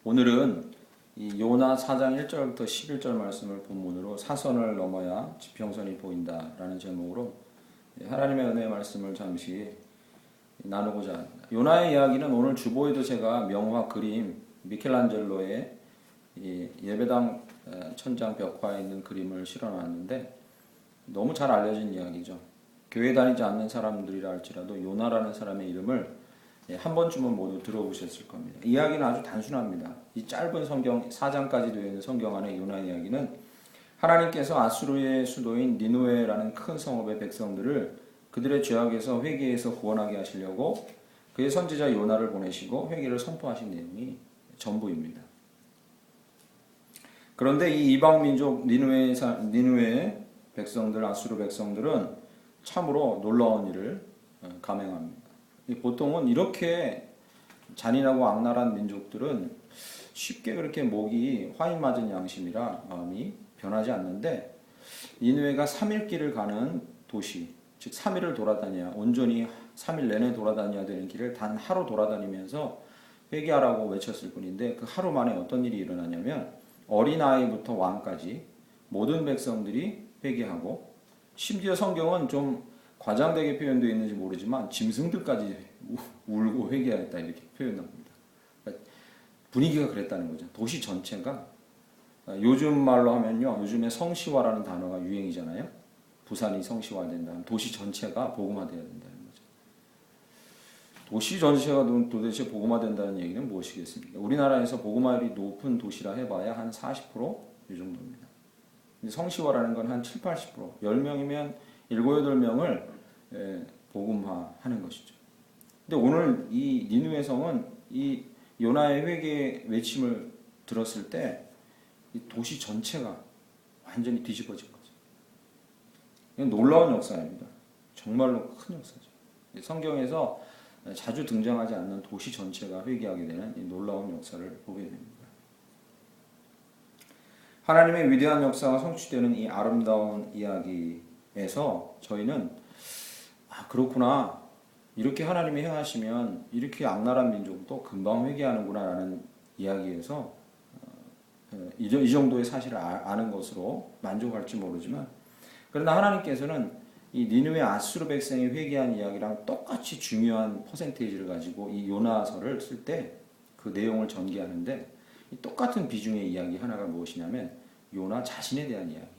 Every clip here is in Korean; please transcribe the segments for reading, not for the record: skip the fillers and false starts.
오늘은 이 요나 4장 1절부터 11절 말씀을 본문으로 사선을 넘어야 지평선이 보인다라는 제목으로 하나님의 은혜의 말씀을 잠시 나누고자 합니다. 요나의 이야기는 오늘 주보에도 제가 명화 그림 미켈란젤로의 이 예배당 천장 벽화에 있는 그림을 실어놨는데 너무 잘 알려진 이야기죠. 교회 다니지 않는 사람들이라 할지라도 요나라는 사람의 이름을 한 번쯤은 모두 들어보셨을 겁니다. 이야기는 아주 단순합니다. 이 짧은 성경 4장까지 되어 있는 성경 안의 요나 이야기는 하나님께서 아수르의 수도인 니누웨라는 큰 성읍의 백성들을 그들의 죄악에서 회개해서 구원하게 하시려고 그의 선지자 요나를 보내시고 회개를 선포하신 내용이 전부입니다. 그런데 이 이방 민족 니누웨의 백성들, 아수르 백성들은 참으로 놀라운 일을 감행합니다. 보통은 이렇게 잔인하고 악랄한 민족들은 쉽게 그렇게 목이 화인 맞은 양심이라 마음이 변하지 않는데 니느웨가 3일 길을 가는 도시, 즉 3일을 돌아다녀야 온전히 3일 내내 돌아다녀야 되는 길을 단 하루 돌아다니면서 회개하라고 외쳤을 뿐인데 그 하루 만에 어떤 일이 일어나냐면 어린아이부터 왕까지 모든 백성들이 회개하고 심지어 성경은 좀 과장되게 표현되어 있는지 모르지만 짐승들까지 울고 회개하였다 이렇게 표현합니다. 그러니까 분위기가 그랬다는 거죠. 도시 전체가 요즘 말로 하면요, 요즘에 성시화라는 단어가 유행이잖아요. 부산이 성시화된다면 도시 전체가 복음화돼야 된다는 거죠. 도시 전체가 도대체 복음화된다는 얘기는 무엇이겠습니까? 우리나라에서 복음화율이 높은 도시라 해봐야 한 40%이 정도입니다. 성시화라는 건 한 7, 80%, 10명이면 7, 8명을 복음화하는 것이죠. 근데 오늘 이 니느웨 성은 이 요나의 회개 외침을 들었을 때 이 도시 전체가 완전히 뒤집어진 거죠. 이건 놀라운 역사입니다. 정말로 큰 역사죠. 성경에서 자주 등장하지 않는 도시 전체가 회개하게 되는 이 놀라운 역사를 보게 됩니다. 하나님의 위대한 역사가 성취되는 이 아름다운 이야기에서 저희는 그렇구나, 이렇게 하나님이 행하시면 이렇게 악랄한 민족도 금방 회개하는구나 라는 이야기에서 이 정도의 사실을 아는 것으로 만족할지 모르지만, 그러나 하나님께서는 이 니느웨 아수르 백성이 회개한 이야기랑 똑같이 중요한 퍼센테이지를 가지고 이 요나서를 쓸 때 그 내용을 전개하는데 이 똑같은 비중의 이야기 하나가 무엇이냐면 요나 자신에 대한 이야기입니다.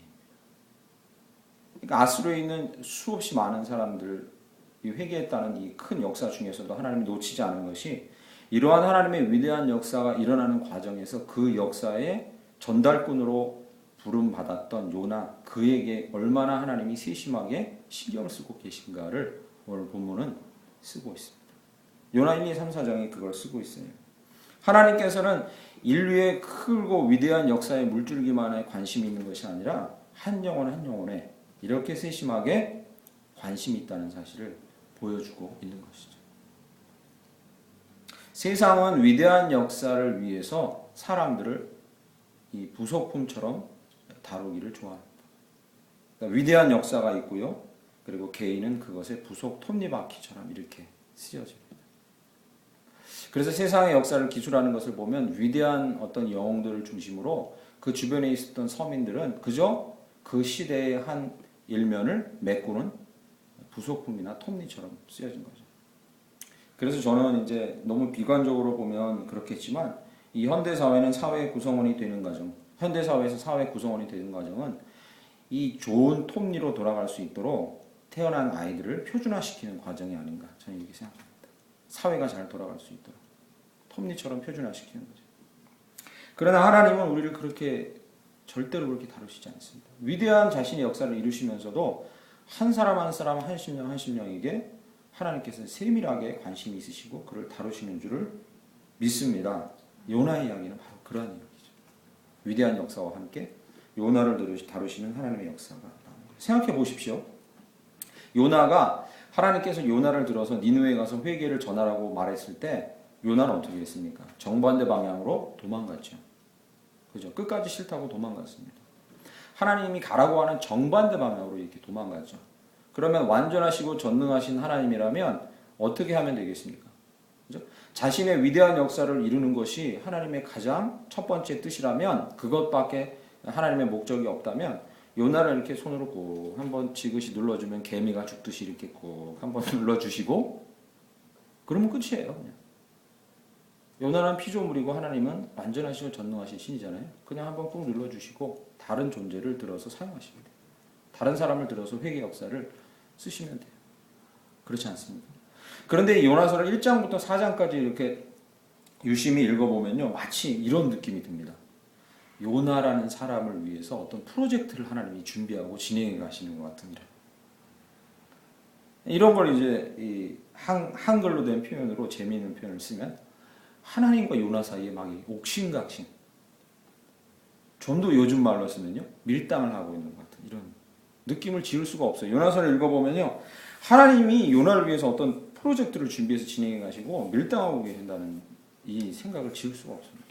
그러니까 아수르에 있는 수없이 많은 사람들이 회개했다는 이 큰 역사 중에서도 하나님이 놓치지 않은 것이 이러한 하나님의 위대한 역사가 일어나는 과정에서 그 역사의 전달꾼으로 부름받았던 요나, 그에게 얼마나 하나님이 세심하게 신경을 쓰고 계신가를 오늘 본문은 쓰고 있습니다. 요나 1, 2, 3, 4장이 그걸 쓰고 있어요. 하나님께서는 인류의 크고 위대한 역사의 물줄기만에 관심이 있는 것이 아니라 한 영혼 한 영혼에 이렇게 세심하게 관심이 있다는 사실을 보여주고 있는 것이죠. 세상은 위대한 역사를 위해서 사람들을 이 부속품처럼 다루기를 좋아합니다. 그러니까 위대한 역사가 있고요, 그리고 개인은 그것의 부속 톱니바퀴처럼 이렇게 쓰여집니다. 그래서 세상의 역사를 기술하는 것을 보면 위대한 어떤 영웅들을 중심으로 그 주변에 있었던 서민들은 그저 그 시대의 한 일면을 메꾸는 부속품이나 톱니처럼 쓰여진 거죠. 그래서 저는 이제 너무 비관적으로 보면 그렇겠지만 이 현대 사회는 사회 구성원이 되는 과정, 현대 사회에서 사회 구성원이 되는 과정은 이 좋은 톱니로 돌아갈 수 있도록 태어난 아이들을 표준화시키는 과정이 아닌가 저는 이렇게 생각합니다. 사회가 잘 돌아갈 수 있도록 톱니처럼 표준화시키는 거죠. 그러나 하나님은 우리를 그렇게 절대로 그렇게 다루시지 않습니다. 위대한 자신의 역사를 이루시면서도 한 사람 한 사람 한 심령에게 하나님께서 세밀하게 관심이 있으시고 그를 다루시는 줄을 믿습니다. 요나의 이야기는 바로 그러한 이야기죠. 위대한 역사와 함께 요나를 다루시는 하나님의 역사가 나옵니다. 생각해 보십시오. 요나가 하나님께서 요나를 들어서 니느웨에 가서 회개를 전하라고 말했을 때 요나는 어떻게 했습니까? 정반대 방향으로 도망갔죠. 그죠? 끝까지 싫다고 도망갔습니다. 하나님이 가라고 하는 정반대 방향으로 이렇게 도망갔죠. 그러면 완전하시고 전능하신 하나님이라면 어떻게 하면 되겠습니까? 그죠? 자신의 위대한 역사를 이루는 것이 하나님의 가장 첫 번째 뜻이라면, 그것밖에 하나님의 목적이 없다면 요나를 이렇게 손으로 꾹 한번 지그시 눌러주면 개미가 죽듯이 이렇게 꾹 한번 눌러주시고 그러면 끝이에요. 그냥. 요나는 피조물이고 하나님은 완전하시고 전능하신 신이잖아요. 그냥 한번 꾹 눌러주시고 다른 존재를 들어서 사용하시면 돼요. 다른 사람을 들어서 회개 역사를 쓰시면 돼요. 그렇지 않습니까? 그런데 요나서를 1장부터 4장까지 이렇게 유심히 읽어보면요, 마치 이런 느낌이 듭니다. 요나라는 사람을 위해서 어떤 프로젝트를 하나님이 준비하고 진행해 가시는 것 같은 이런 걸 이제 이 한글로 된 표현으로 재미있는 표현을 쓰면 하나님과 요나 사이에 막 옥신각신, 좀 더 요즘 말로 쓰면요, 밀당을 하고 있는 것 같은 이런 느낌을 지울 수가 없어요. 요나서를 읽어보면요, 하나님이 요나를 위해서 어떤 프로젝트를 준비해서 진행해 가시고 밀당하고 계신다는 이 생각을 지울 수가 없습니다.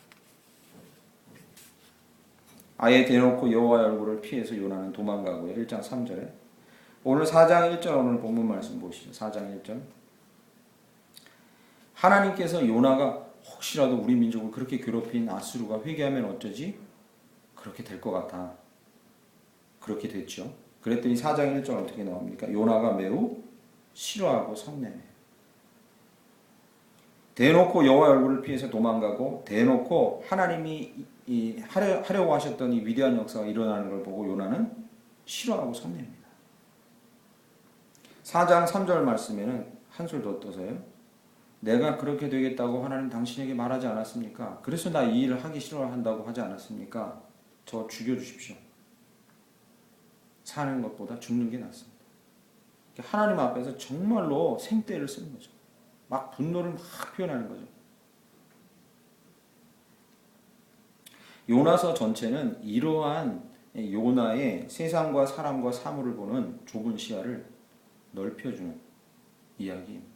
아예 대놓고 여호와의 얼굴을 피해서 요나는 도망가고요. 1장 3절에. 오늘 4장 1절 오늘 본문 말씀 보시죠. 4장 1절. 하나님께서 요나가 혹시라도 우리 민족을 그렇게 괴롭힌 아수르가 회개하면 어쩌지? 그렇게 될 것 같아. 그렇게 됐죠. 그랬더니 4장 1절 어떻게 나옵니까? 요나가 매우 싫어하고 성내네. 대놓고 여호와의 얼굴을 피해서 도망가고 대놓고 하나님이 하려고 하셨던 이 위대한 역사가 일어나는 걸 보고 요나는 싫어하고 성냅니다. 4장 3절 말씀에는 한술 더 떠서요. 내가 그렇게 되겠다고 하나님 당신에게 말하지 않았습니까? 그래서 나 이 일을 하기 싫어한다고 하지 않았습니까? 저 죽여주십시오. 사는 것보다 죽는 게 낫습니다. 하나님 앞에서 정말로 생떼를 쓰는 거죠. 막 분노를 막 표현하는 거죠. 요나서 전체는 이러한 요나의 세상과 사람과 사물을 보는 좁은 시야를 넓혀주는 이야기입니다.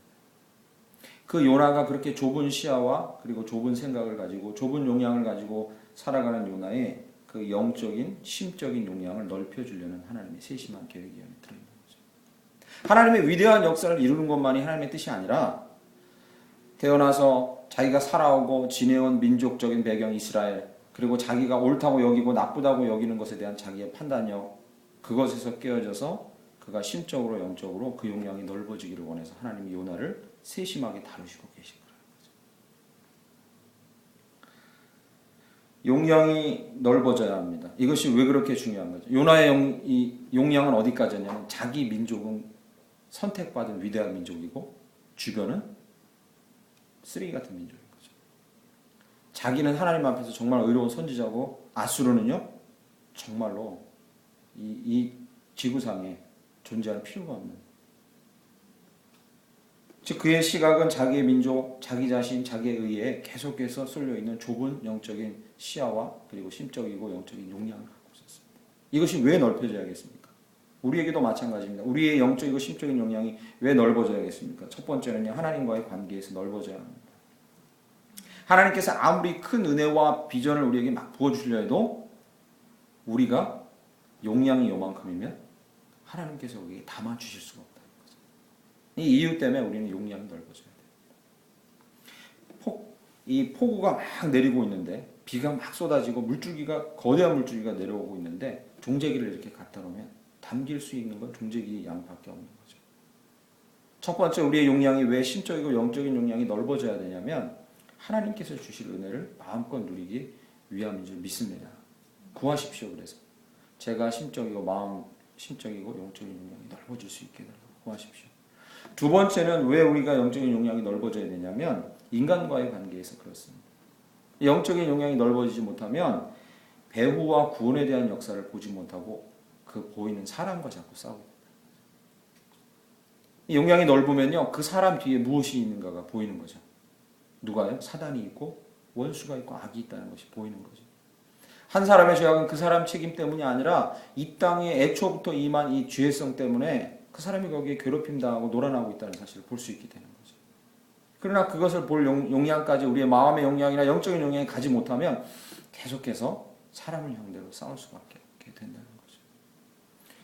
그 요나가 그렇게 좁은 시야와 그리고 좁은 생각을 가지고 좁은 용량을 가지고 살아가는 요나의 그 영적인 심적인 용량을 넓혀주려는 하나님의 세심한 계획이 들어있는 거죠. 하나님의 위대한 역사를 이루는 것만이 하나님의 뜻이 아니라 태어나서 자기가 살아오고 지내온 민족적인 배경 이스라엘, 그리고 자기가 옳다고 여기고 나쁘다고 여기는 것에 대한 자기의 판단력, 그것에서 깨어져서 그가 심적으로 영적으로 그 용량이 넓어지기를 원해서 하나님이 요나를 세심하게 다루시고 계신 거예요. 용량이 넓어져야 합니다. 이것이 왜 그렇게 중요한 거죠? 요나의 용량은 어디까지냐면 자기 민족은 선택받은 위대한 민족이고 주변은 쓰레기 같은 민족인 거죠. 자기는 하나님 앞에서 정말 의로운 선지자고 아수르는요 정말로 이 지구상에 존재할 필요가 없는, 즉 그의 시각은 자기의 민족, 자기 자신, 자기의 의에 계속해서 쏠려 있는 좁은 영적인 시야와 그리고 심적이고 영적인 용량을 갖고 있었습니다. 이것이 왜 넓혀져야겠습니까? 우리에게도 마찬가지입니다. 우리의 영적이고 심적인 용량이 왜 넓어져야겠습니까? 첫 번째는요, 하나님과의 관계에서 넓어져야 합니다. 하나님께서 아무리 큰 은혜와 비전을 우리에게 막 부어주시려 해도 우리가 용량이 요만큼이면 하나님께서 우리에게 담아주실 수가 없다는 거죠. 이 이유 때문에 우리는 용량이 넓어져야 돼요. 이 폭우가 막 내리고 있는데 비가 막 쏟아지고 거대한 물줄기가 내려오고 있는데 종제기를 이렇게 갖다 놓으면 담길 수 있는 건 종제기 양밖에 없는 거죠. 첫 번째, 우리의 용량이 왜 심적이고 영적인 용량이 넓어져야 되냐면 하나님께서 주실 은혜를 마음껏 누리기 위함인 줄 믿습니다. 구하십시오. 그래서 제가 심적이고 영적인 용량이 넓어질 수 있게 구하십시오. 두 번째는 왜 우리가 영적인 용량이 넓어져야 되냐면 인간과의 관계에서 그렇습니다. 영적인 용량이 넓어지지 못하면 배후와 구원에 대한 역사를 보지 못하고 그 보이는 사람과 자꾸 싸우고, 이 용량이 넓으면요 그 사람 뒤에 무엇이 있는가가 보이는 거죠. 누가요? 사단이 있고 원수가 있고 악이 있다는 것이 보이는 거죠. 한 사람의 죄악은 그 사람 책임 때문이 아니라 이 땅에 애초부터 임한 이 죄성 때문에 그 사람이 거기에 괴롭힘당하고 놀아나고 있다는 사실을 볼 수 있게 되는 거죠. 그러나 그것을 볼 용량까지 우리의 마음의 용량이나 영적인 용량이 가지 못하면 계속해서 사람을 형대로 싸울 수밖에 없게 된다는 거죠.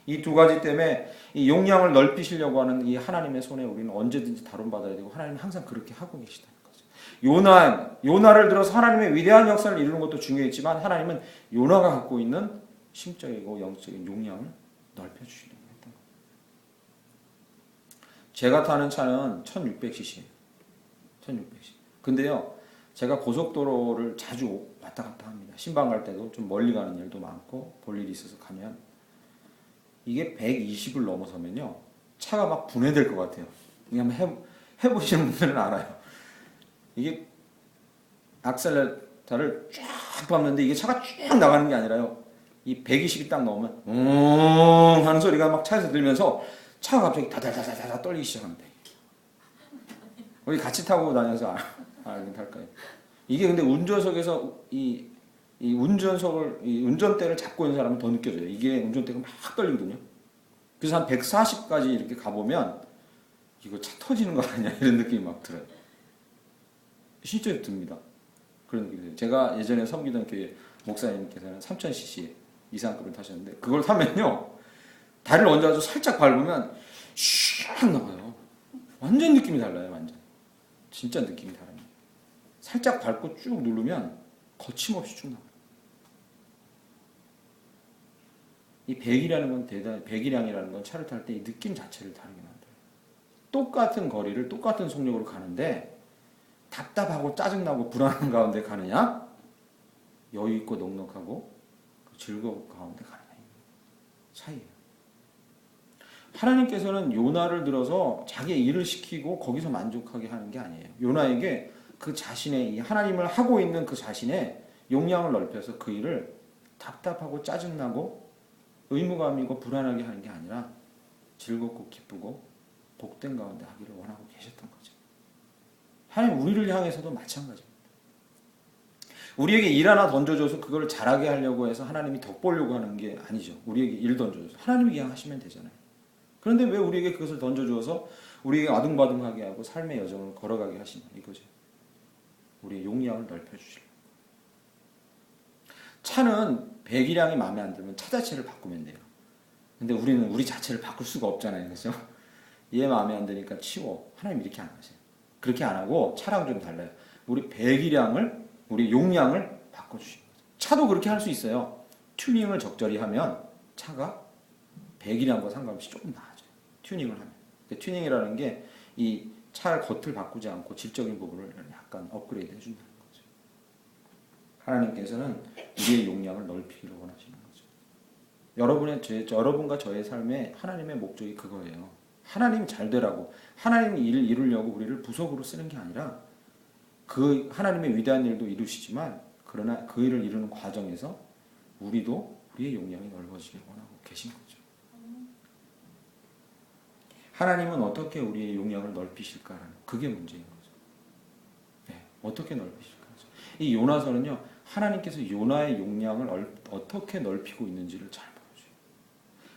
이 두 가지 때문에 이 용량을 넓히시려고 하는 이 하나님의 손에 우리는 언제든지 다룬받아야 되고 하나님은 항상 그렇게 하고 계시다는 거죠. 요나를 들어서 하나님의 위대한 역사를 이루는 것도 중요했지만 하나님은 요나가 갖고 있는 심적이고 영적인 용량을 넓혀주시려고 했던 거예요. 제가 타는 차는 1600cc예요. 1600cc. 근데요, 제가 고속도로를 자주 왔다 갔다 합니다. 신방 갈 때도 좀 멀리 가는 일도 많고 볼 일이 있어서 가면 이게 120을 넘어서면요, 차가 막 분해될 것 같아요. 이게 한번 해보시는 분들은 알아요. 이게 악셀레터를 쫙 밟는데 이게 차가 쭉 나가는 게 아니라요. 이 120이 딱 넘으면 하는 소리가 막 차에서 들면서 차가 갑자기 다다다다다 떨리기 시작합니다. 우리 같이 타고 다녀서 알긴 탈까요? 이게 근데 운전석에서 이 운전대를 잡고 있는 사람은 더 느껴져요. 이게 운전대가 막 떨리거든요. 그래서 한 140까지 이렇게 가보면 이거 차 터지는 거 아니야? 이런 느낌이 막 들어요. 실제로 듭니다. 그런 느낌이 들어요. 제가 예전에 섬기던 교회 목사님께서는 3000cc 이상급을 타셨는데 그걸 타면요, 다리를 얹어서 살짝 밟으면 슉 나가요. 완전 느낌이 달라요. 완전. 진짜 느낌이 다릅니다. 살짝 밟고 쭉 누르면 거침없이 쭉 나가요. 이 배기량이라는 건 차를 탈 때 이 느낌 자체를 다르게 만들어요. 똑같은 거리를 똑같은 속력으로 가는데 답답하고 짜증나고 불안한 가운데 가느냐, 여유 있고 넉넉하고 즐거운 가운데 가느냐, 차이예요. 하나님께서는 요나를 들어서 자기의 일을 시키고 거기서 만족하게 하는 게 아니에요. 요나에게 그 자신의 이 하나님을 하고 있는 그 자신의 용량을 넓혀서 그 일을 답답하고 짜증나고 의무감이고 불안하게 하는 게 아니라 즐겁고 기쁘고 복된 가운데 하기를 원하고 계셨던 거죠. 하나님 우리를 향해서도 마찬가지입니다. 우리에게 일 하나 던져줘서 그걸 잘하게 하려고 해서 하나님이 덕보려고 하는 게 아니죠. 우리에게 일 던져줘서 하나님이 그냥 하시면 되잖아요. 그런데 왜 우리에게 그것을 던져주어서 우리에게 아둥바둥하게 하고 삶의 여정을 걸어가게 하시냐 이거죠. 우리의 용량을 넓혀주시려고. 차는 배기량이 마음에 안 들면 차 자체를 바꾸면 돼요. 근데 우리는 우리 자체를 바꿀 수가 없잖아요. 그렇죠? 얘 마음에 안 드니까 치워. 하나님 이렇게 안 하세요. 그렇게 안 하고 차랑 좀 달라요. 우리 배기량을, 우리 용량을 바꿔주시는 거죠. 차도 그렇게 할 수 있어요. 튜닝을 적절히 하면 차가 배기량과 상관없이 조금 나아져요. 튜닝을 하면. 튜닝이라는 게 이 차의 겉을 바꾸지 않고 질적인 부분을 약간 업그레이드 해준다는 거죠. 하나님께서는 우리의 용량을 넓히기를 원하시는 거죠. 여러분과 저의 삶에 하나님의 목적이 그거예요. 하나님이 잘 되라고, 하나님이 일을 이루려고 우리를 부속으로 쓰는 게 아니라 그 하나님의 위대한 일도 이루시지만 그러나 그 일을 이루는 과정에서 우리도 우리의 용량이 넓어지길 원하고 계신 거죠. 하나님은 어떻게 우리의 용량을 넓히실까라는 그게 문제인 거죠. 네, 어떻게 넓히실까? 이 요나서는요, 하나님께서 요나의 용량을 어떻게 넓히고 있는지를 잘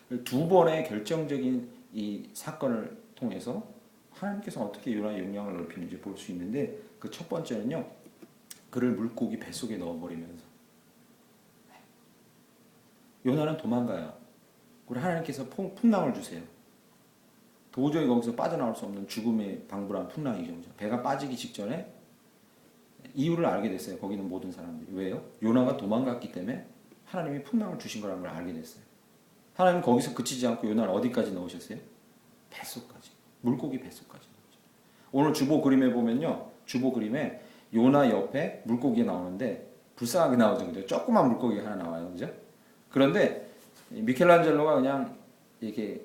보여줘요. 두 번의 결정적인 이 사건을 통해서 하나님께서 어떻게 요나의 용량을 넓히는지 볼 수 있는데 그 첫 번째는요, 그를 물고기 뱃속에 넣어버리면서 요나는 도망가요. 우리 하나님께서 풍랑을 주세요. 도저히 거기서 빠져나올 수 없는 죽음의 방불한 풍랑이죠. 배가 빠지기 직전에 이유를 알게 됐어요. 거기 있는 모든 사람들이. 왜요? 요나가 도망갔기 때문에 하나님이 풍랑을 주신 거라는 걸 알게 됐어요. 하나님은 거기서 그치지 않고 요나를 어디까지 넣으셨어요? 뱃속까지. 물고기 뱃속까지 넣으셨어요. 오늘 주보 그림에 보면요, 주보 그림에 요나 옆에 물고기가 나오는데 불쌍하게 나오죠. 그죠? 조그만 물고기가 하나 나와요. 그죠? 그런데 미켈란젤로가 그냥 이렇게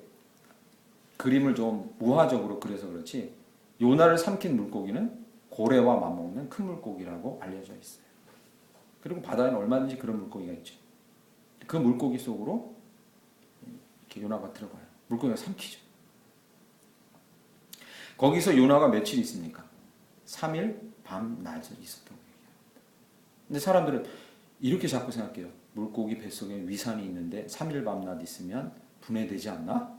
그림을 좀 우화적으로 그려서 그렇지 요나를 삼킨 물고기는 고래와 맞먹는 큰 물고기라고 알려져 있어요. 그리고 바다에는 얼마든지 그런 물고기가 있죠. 그 물고기 속으로 이렇게 요나가 들어가요. 물고기가 삼키죠. 거기서 요나가 며칠 있습니까? 3일 밤 낮을 있었다고 얘기합니다. 근데 사람들은 이렇게 자꾸 생각해요. 물고기 뱃속에 위산이 있는데 3일 밤 낮 있으면 분해되지 않나?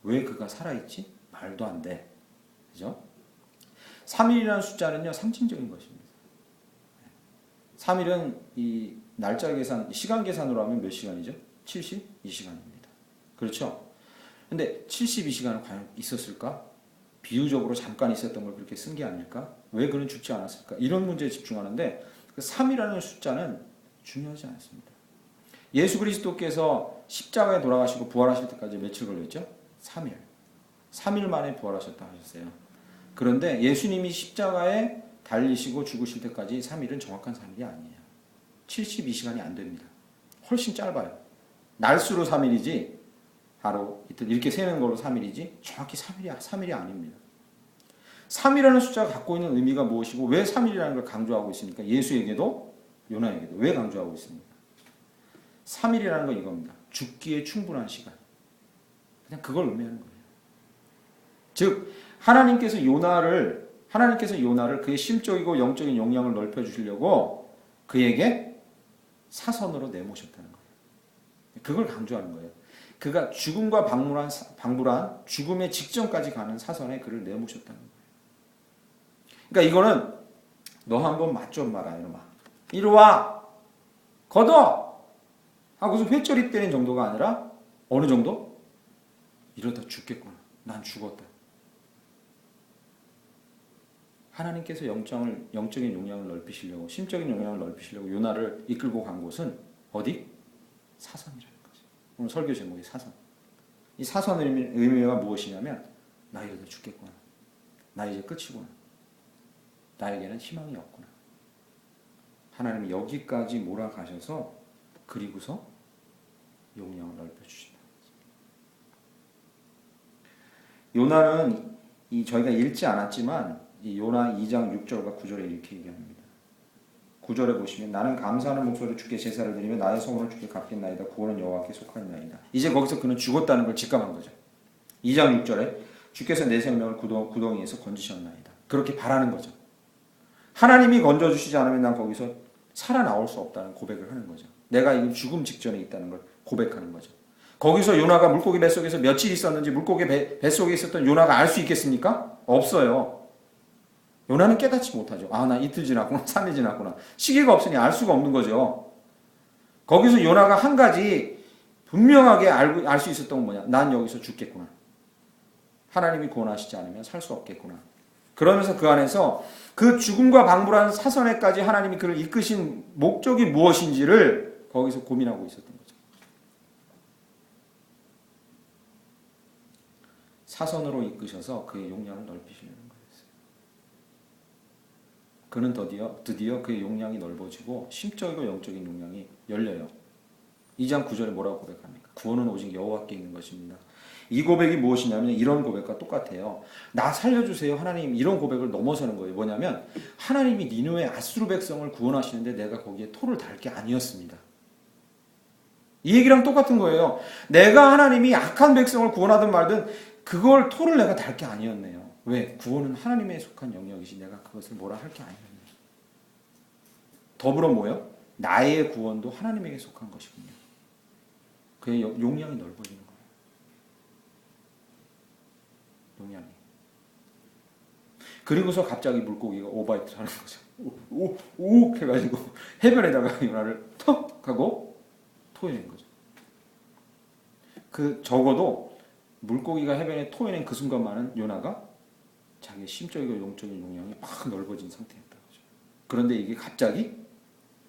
왜 그가 살아있지? 말도 안 돼. 그죠? 3일이라는 숫자는요, 상징적인 것입니다. 3일은 이 날짜 계산, 시간 계산으로 하면 몇 시간이죠? 72시간입니다. 그렇죠? 근데 72시간은 과연 있었을까? 비유적으로 잠깐 있었던 걸 그렇게 쓴 게 아닐까? 왜 그는 죽지 않았을까? 이런 문제에 집중하는데 그 3이라는 숫자는 중요하지 않습니다. 예수 그리스도께서 십자가에 돌아가시고 부활하실 때까지 며칠 걸렸죠? 3일. 3일 만에 부활하셨다 하셨어요. 그런데 예수님이 십자가에 달리시고 죽으실 때까지 3일은 정확한 3일이 아니에요. 72시간이 안 됩니다. 훨씬 짧아요. 날수로 3일이지 하루, 이틀 이렇게 세는 걸로 3일이지 정확히 3일이 아닙니다. 3이라는 숫자가 갖고 있는 의미가 무엇이고 왜 3일이라는 걸 강조하고 있습니까? 예수에게도 요나에게도 왜 강조하고 있습니까? 3일이라는 건 이겁니다. 죽기에 충분한 시간. 그냥 그걸 의미하는 거예요. 즉 하나님께서 요나를 그의 심적이고 영적인 용량을 넓혀 주시려고 그에게 사선으로 내모셨다는 거예요. 그걸 강조하는 거예요. 그가 죽음과 방불한 죽음의 직전까지 가는 사선에 그를 내모셨다는 거예요. 그러니까 이거는 너 한번 맛 좀 봐라 이놈아. 이리 와 걷어 하고서 회초리 때리는 정도가 아니라 어느 정도? 이러다 죽겠구나. 난 죽었다. 하나님께서 영적인 용량을 넓히시려고 심적인 용량을 넓히시려고 요나를 이끌고 간 곳은 어디? 사선이라는 거죠. 오늘 설교 제목이 사선. 이 사선의 의미가 무엇이냐면 나 이러다 죽겠구나. 나 이제 끝이구나. 나에게는 희망이 없구나. 하나님이 여기까지 몰아가셔서 그리고서 용량을 넓혀주신다. 요나는 저희가 읽지 않았지만 이 요나 2장 6절과 9절에 이렇게 얘기합니다. 9절에 보시면 나는 감사하는 목소리로 주께 제사를 드리며 나의 소원을 주께 갚겠나이다. 구원은 여호와께 속하니이다. 이제 거기서 그는 죽었다는 걸 직감한 거죠. 2장 6절에 주께서 내 생명을 구덩이에서 건지셨나이다. 그렇게 바라는 거죠. 하나님이 건져주시지 않으면 난 거기서 살아나올 수 없다는 고백을 하는 거죠. 내가 이 죽음 직전에 있다는 걸 고백하는 거죠. 거기서 요나가 물고기 뱃속에서 며칠 있었는지 물고기 뱃속에 있었던 요나가 알 수 있겠습니까? 없어요. 요나는 깨닫지 못하죠. 아, 나 이틀 지났구나, 3일 지났구나. 시기가 없으니 알 수가 없는 거죠. 거기서 요나가 한 가지 분명하게 알 수 있었던 건 뭐냐? 난 여기서 죽겠구나. 하나님이 구원하시지 않으면 살 수 없겠구나. 그러면서 그 안에서 그 죽음과 방불한 사선에까지 하나님이 그를 이끄신 목적이 무엇인지를 거기서 고민하고 있었던 거죠. 사선으로 이끄셔서 그의 용량을 넓히시려는 거였어요. 그는 드디어 그의 용량이 넓어지고 심적이고 영적인 용량이 열려요. 2장 9절에 뭐라고 고백합니까? 구원은 오직 여호와께 있는 것입니다. 이 고백이 무엇이냐면 이런 고백과 똑같아요. 나 살려주세요 하나님, 이런 고백을 넘어서는 거예요. 뭐냐면 하나님이 니느웨 아수르 백성을 구원하시는데 내가 거기에 토를 달 게 아니었습니다. 이 얘기랑 똑같은 거예요. 내가 하나님이 악한 백성을 구원하든 말든 그걸 토를 내가 달 게 아니었네요. 왜? 구원은 하나님에 속한 영역이지 내가 그것을 뭐라 할 게 아니었네요. 더불어 뭐요? 나의 구원도 하나님에게 속한 것이군요. 그의 용량이 넓어지는 거예요. 용량이. 그리고서 갑자기 물고기가 오바이트를 하는 거죠. 오 해가지고 해변에다가 요나를 턱 하고 토해낸 거죠. 그 적어도 물고기가 해변에 토해낸 그 순간만은 요나가 자기의 심적이고 영적인 용량이 막 넓어진 상태였다. 그런데 이게 갑자기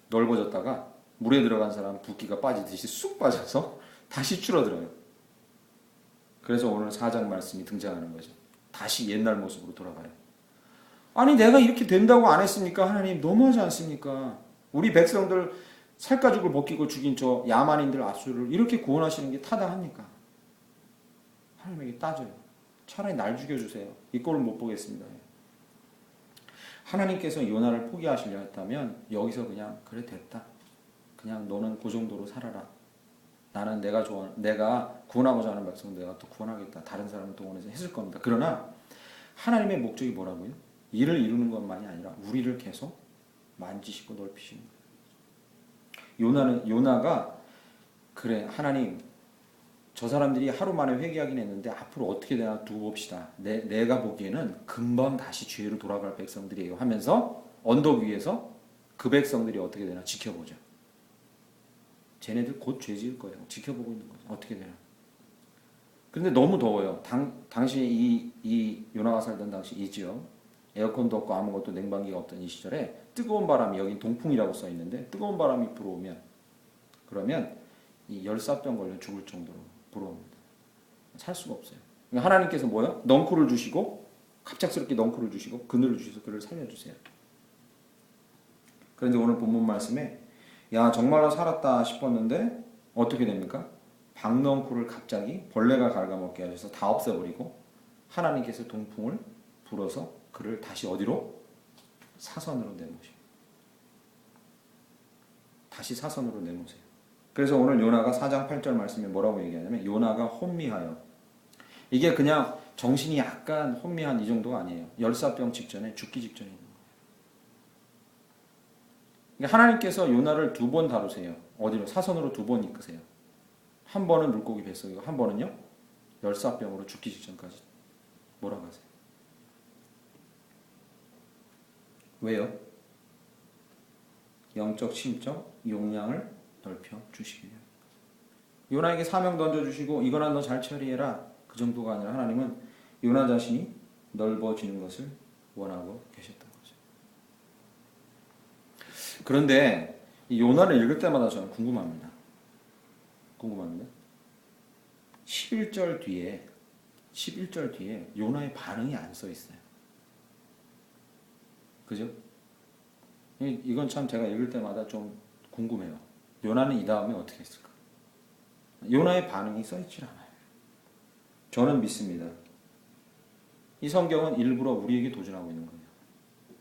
넓어졌다가 물에 들어간 사람 붓기가 빠지듯이 쑥 빠져서 다시 줄어들어요. 그래서 오늘 4장 말씀이 등장하는 거죠. 다시 옛날 모습으로 돌아가요. 아니 내가 이렇게 된다고 안 했습니까? 하나님 너무하지 않습니까? 우리 백성들 살가죽을 벗기고 죽인 저 야만인들 아수르를 이렇게 구원하시는 게 타당합니까? 하나님에게 따져요. 차라리 날 죽여주세요. 이 꼴을 못 보겠습니다. 하나님께서 요나를 포기하시려 했다면 여기서 그냥 그래 됐다. 그냥 너는 그 정도로 살아라. 나는 내가 구원하고자 하는 백성 내가 또 구원하겠다. 다른 사람을 동원해서 했을 겁니다. 그러나 하나님의 목적이 뭐라고요? 이를 이루는 것만이 아니라 우리를 계속 만지시고 넓히시는 거예요. 요나가 그래 하나님 저 사람들이 하루 만에 회개하긴 했는데 앞으로 어떻게 되나 두고 봅시다. 내가 보기에는 금방 다시 죄로 돌아갈 백성들이에요 하면서 언덕 위에서 그 백성들이 어떻게 되나 지켜보자. 쟤네들 곧 죄 지을 거예요. 지켜보고 있는 거죠. 어떻게 되나. 근데 너무 더워요. 당시 이 요나가 살던 당시 이 지역 에어컨도 없고 아무것도 냉방기가 없던 이 시절에 뜨거운 바람이 여기 동풍이라고 써 있는데 뜨거운 바람이 불어오면 그러면 이 열사병 걸려 죽을 정도로 불어옵니다. 살 수가 없어요. 그러니까 하나님께서 뭐요? 넝쿨을 주시고 갑작스럽게 넝쿨을 주시고 그늘을 주셔서 그를 살려주세요. 그런데 오늘 본문 말씀에 야 정말로 살았다 싶었는데 어떻게 됩니까? 박넝쿨을 갑자기 벌레가 갉아먹게 하셔서 다 없애버리고 하나님께서 동풍을 불어서 그를 다시 어디로? 사선으로 내모셔요. 다시 사선으로 내모세요. 그래서 오늘 요나가 4장 8절 말씀에 뭐라고 얘기하냐면 요나가 혼미하여 이게 그냥 정신이 약간 혼미한 이 정도가 아니에요. 열사병 직전에 죽기 직전에 있는 거예요. 그러니까 하나님께서 요나를 2번 다루세요. 어디로? 사선으로 2번 이끄세요. 한 번은 물고기 뱃속이고 한 번은요 열사병으로 죽기 직전까지 몰아가세요. 왜요? 영적 심적 용량을 넓혀 주시기 위해요. 요나에게 사명 던져주시고 이거나 너 잘 처리해라 그 정도가 아니라 하나님은 요나 자신이 넓어지는 것을 원하고 계셨던 거죠. 그런데 이 요나를 읽을 때마다 저는 궁금합니다. 11절 뒤에 요나의 반응이 안 써 있어요. 그죠? 이건 참 제가 읽을 때마다 좀 궁금해요. 요나는 이 다음에 어떻게 했을까? 요나의 반응이 써 있질 않아요. 저는 믿습니다. 이 성경은 일부러 우리에게 도전하고 있는 거예요.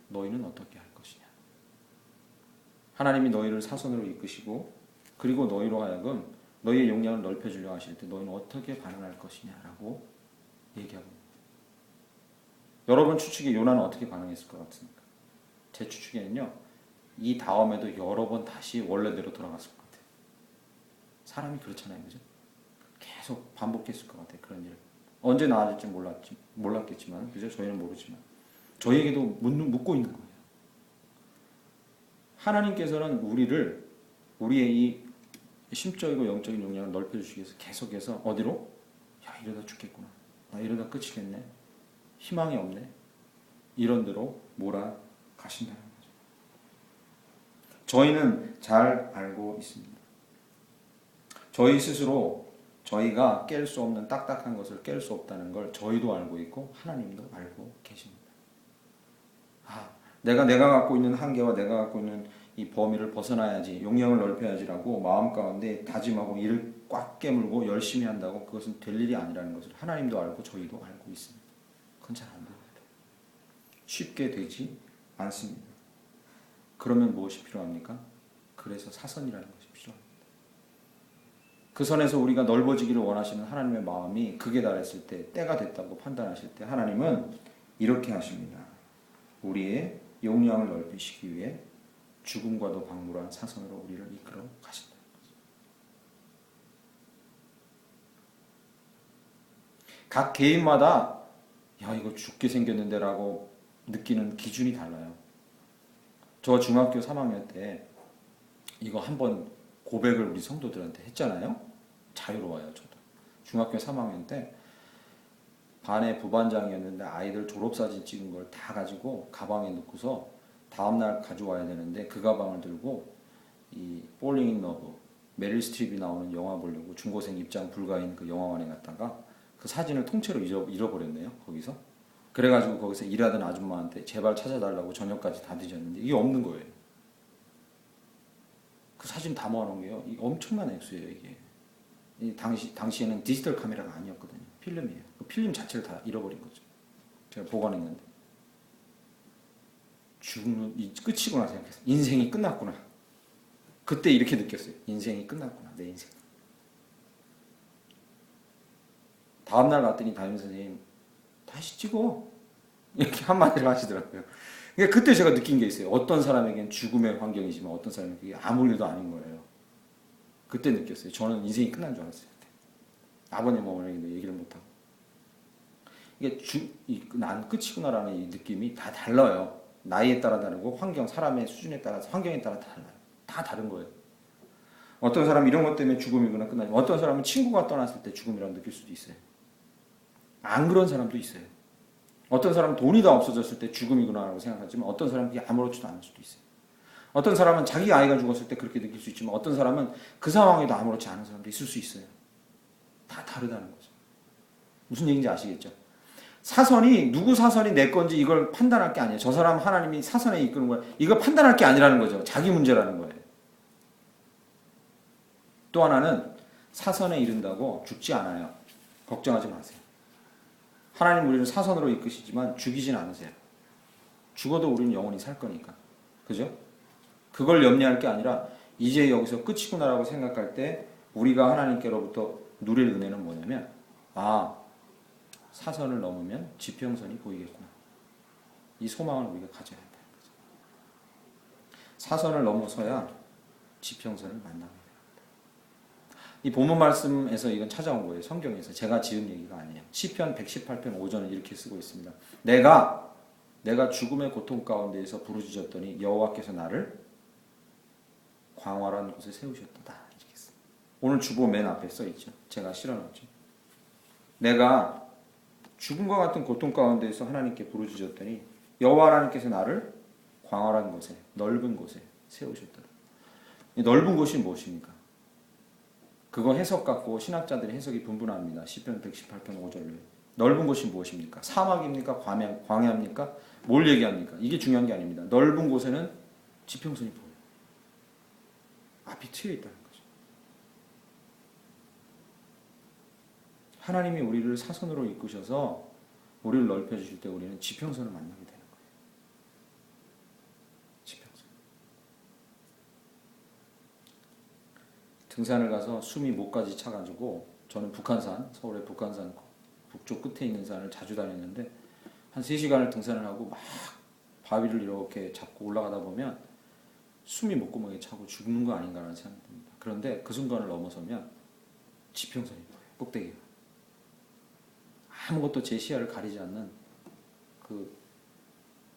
너희는 어떻게 할 것이냐? 하나님이 너희를 사선으로 이끄시고 그리고 너희로 하여금 너희의 용량을 넓혀주려 하실 때 너희는 어떻게 반응할 것이냐라고 얘기하고 있습니다. 여러분 추측에 요나는 어떻게 반응했을 것 같습니까? 제 추측에는요. 이 다음에도 여러 번 다시 원래대로 돌아갔을 것 같아요. 사람이 그렇잖아요. 그죠? 계속 반복했을 것 같아요. 그런 일. 언제 나아질지 몰랐겠지만 그죠? 저희는 모르지만 저희에게도 묻고 있는 거예요. 하나님께서는 우리의 이 심적이고 영적인 용량을 넓혀주시기 위해서 계속해서 어디로? 야 이러다 죽겠구나. 이러다 끝이겠네. 희망이 없네. 이런 데로 몰아가신다는 거죠. 저희는 잘 알고 있습니다. 저희 스스로 저희가 깰 수 없는 딱딱한 것을 깰 수 없다는 걸 저희도 알고 있고 하나님도 알고 계십니다. 내가 갖고 있는 한계와 내가 갖고 있는 이 범위를 벗어나야지 용량을 넓혀야지라고 마음 가운데 다짐하고 이를 꽉 깨물고 열심히 한다고 그것은 될 일이 아니라는 것을 하나님도 알고 저희도 알고 있습니다. 그건 잘 안 됩니다. 쉽게 되지 않습니다. 그러면 무엇이 필요합니까? 그래서 사선이라는 것이 필요합니다. 그 선에서 우리가 넓어지기를 원하시는 하나님의 마음이 극에 달했을 때 때가 됐다고 판단하실 때 하나님은 이렇게 하십니다. 우리의 용량을 넓히시기 위해 죽음과도 박물한 사선으로 우리를 이끌어 가신다. 각 개인마다 야 이거 죽게 생겼는데 라고 느끼는 기준이 달라요. 저 중학교 3학년 때 이거 한번 고백을 우리 성도들한테 했잖아요. 자유로워요. 저도 중학교 3학년 때 반의 부반장이었는데 아이들 졸업사진 찍은 걸 다 가지고 가방에 넣고서 다음날 가져와야 되는데 그 가방을 들고 이 폴링 인 러브 메릴 스트립이 나오는 영화 보려고 중고생 입장 불가인 그 영화관에 갔다가 그 사진을 통째로 잃어버렸네요. 거기서 그래가지고 거기서 일하던 아줌마한테 제발 찾아달라고 저녁까지 다 뒤졌는데 이게 없는 거예요. 그 사진 다 모아놓은 게요. 이게 엄청난 액수예요. 이게 당시에는 디지털 카메라가 아니었거든요. 필름이에요. 그 필름 자체를 다 잃어버린 거죠. 제가 보관했는데 죽는 이 끝이구나 생각했어요. 인생이 끝났구나. 그때 이렇게 느꼈어요. 인생이 끝났구나. 내 인생. 다음날 갔더니 담임선생님 다시 찍어 이렇게 한마디를 하시더라고요. 그러니까 그때 제가 느낀 게 있어요. 어떤 사람에겐 죽음의 환경이지만 어떤 사람에게 아무 일도 아닌 거예요. 그때 느꼈어요. 저는 인생이 끝난 줄 알았어요. 그때. 아버님 어머니도 얘기를 못하고 이게 난 끝이구나라는 이 느낌이 다 달라요. 나이에 따라 다르고 사람의 수준에 따라서 환경에 따라 달라요. 다 다른 거예요. 어떤 사람은 이런 것 때문에 죽음이구나 끝나지만 어떤 사람은 친구가 떠났을 때 죽음이라고 느낄 수도 있어요. 안 그런 사람도 있어요. 어떤 사람은 돈이 다 없어졌을 때 죽음이구나라고 생각하지만 어떤 사람은 그게 아무렇지도 않을 수도 있어요. 어떤 사람은 자기 아이가 죽었을 때 그렇게 느낄 수 있지만 어떤 사람은 그 상황에도 아무렇지 않은 사람도 있을 수 있어요. 다 다르다는 거죠. 무슨 얘기인지 아시겠죠? 사선이 누구 사선이 내 건지 이걸 판단할 게 아니에요. 저 사람 하나님이 사선에 이끄는 거야. 이거 판단할 게 아니라는 거죠. 자기 문제라는 거예요. 또 하나는 사선에 이른다고 죽지 않아요. 걱정하지 마세요. 하나님 우리를 사선으로 이끄시지만 죽이진 않으세요. 죽어도 우리는 영원히 살 거니까. 그죠? 그걸 염려할 게 아니라 이제 여기서 끝이구나라고 생각할 때 우리가 하나님께로부터 누릴 은혜는 뭐냐면 사선을 넘으면 지평선이 보이겠구나. 이 소망을 우리가 가져야 한다는 거죠. 사선을 넘어서야 지평선을 만나게 됩니다. 이 본문 말씀에서 이건 찾아온 거예요. 성경에서. 제가 지은 얘기가 아니에요. 시편 118편 5절은 이렇게 쓰고 있습니다. 내가 죽음의 고통 가운데에서 부르짖었더니 여호와께서 나를 광활한 곳에 세우셨도다. 이렇게 씁니다. 오늘 주보 맨 앞에 써 있죠. 제가 실어놨죠. 내가 죽음과 같은 고통 가운데에서 하나님께 부르짖었더니 여호와 하나님께서 나를 광활한 곳에, 넓은 곳에 세우셨다. 이 넓은 곳이 무엇입니까? 그거 해석 갖고 신학자들의 해석이 분분합니다. 시편 118편 5절로. 넓은 곳이 무엇입니까? 사막입니까? 광야입니까? 뭘 얘기합니까? 이게 중요한 게 아닙니다. 넓은 곳에는 지평선이 보여요. 앞이 트여 있다는 거죠. 하나님이 우리를 사선으로 이끄셔서 우리를 넓혀주실 때 우리는 지평선을 만나게 되는 거예요. 지평선. 등산을 가서 숨이 목까지 차가지고 저는 북한산, 서울의 북한산 북쪽 끝에 있는 산을 자주 다녔는데 한 3시간을 등산을 하고 막 바위를 이렇게 잡고 올라가다 보면 숨이 목구멍에 차고 죽는 거 아닌가라는 생각이 듭니다. 그런데 그 순간을 넘어서면 지평선이 보여요. 꼭대기가. 아무것도 제 시야를 가리지 않는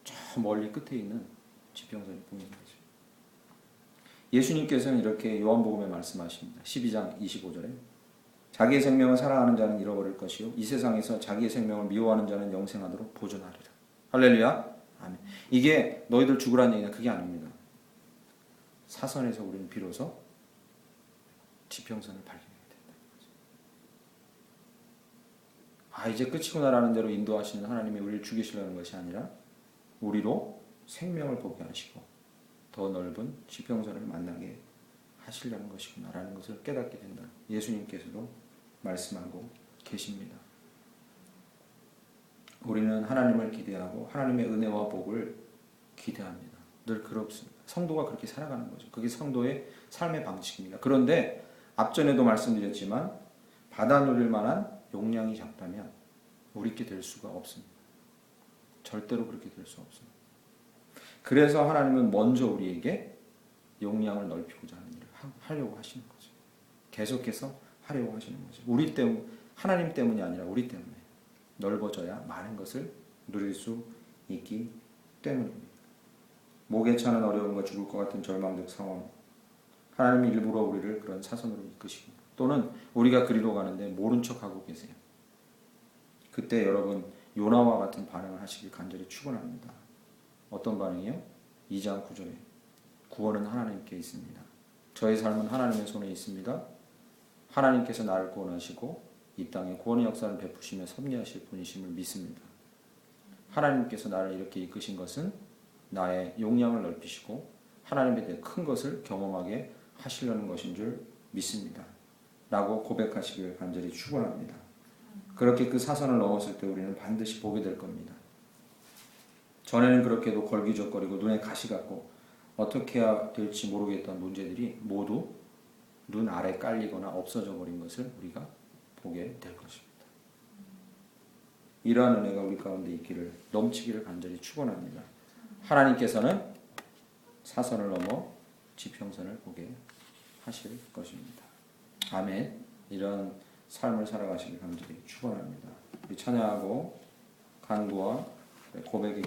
저 멀리 끝에 있는 지평선이 보이는 거죠. 예수님께서는 이렇게 요한복음에 말씀하십니다. 12장 25절에 자기의 생명을 사랑하는 자는 잃어버릴 것이요 이 세상에서 자기의 생명을 미워하는 자는 영생하도록 보존하리라. 할렐루야. 아멘. 이게 너희들 죽으라는 얘기는 그게 아닙니다. 사선에서 우리는 비로소 지평선을 발견하게 된다. 이제 끝이구나라는 대로 인도하시는 하나님이 우리를 죽이시려는 것이 아니라 우리로 생명을 보게 하시고 더 넓은 지평선을 만나게 하시려는 것이구나라는 것을 깨닫게 된다. 예수님께서도 말씀하고 계십니다. 우리는 하나님을 기대하고 하나님의 은혜와 복을 기대합니다. 늘 그렇습니다. 성도가 그렇게 살아가는 거죠. 그게 성도의 삶의 방식입니다. 그런데 앞전에도 말씀드렸지만 받아 누릴 만한 용량이 작다면 우리께 될 수가 없습니다. 절대로 그렇게 될 수 없습니다. 그래서 하나님은 먼저 우리에게 용량을 넓히고자 하는 일을 하려고 하시는 거죠. 계속해서 하려고 하시는 거죠. 하나님 때문이 아니라 우리 때문에 넓어져야 많은 것을 누릴 수 있기 때문입니다. 목에 차는 어려움과 죽을 것 같은 절망적 상황, 하나님이 일부러 우리를 그런 사선으로 이끄시고 또는 우리가 그리로 가는데 모른 척하고 계세요. 그때 여러분 요나와 같은 반응을 하시길 간절히 축원합니다. 어떤 반응이요? 2장 9절에 구원은 하나님께 있습니다. 저의 삶은 하나님의 손에 있습니다. 하나님께서 나를 구원하시고 이 땅에 구원의 역사를 베푸시며 섭리하실 분이심을 믿습니다. 하나님께서 나를 이렇게 이끄신 것은 나의 용량을 넓히시고 하나님에 대해 큰 것을 경험하게 하시려는 것인 줄 믿습니다. 라고 고백하시길 간절히 축원합니다. 그렇게 그 사선을 넘었을 때 우리는 반드시 보게 될 겁니다. 전에는 그렇게도 걸기적거리고 눈에 가시 같고 어떻게 해야 될지 모르겠던 문제들이 모두 눈 아래 깔리거나 없어져 버린 것을 우리가 보게 될 것입니다. 이러한 은혜가 우리 가운데 있기를 넘치기를 간절히 축원합니다. 하나님께서는 사선을 넘어 지평선을 보게 하실 것입니다. 아멘. 이런 삶을 살아가시길 간절히 축원합니다. 우리 찬양하고 간구와 고백의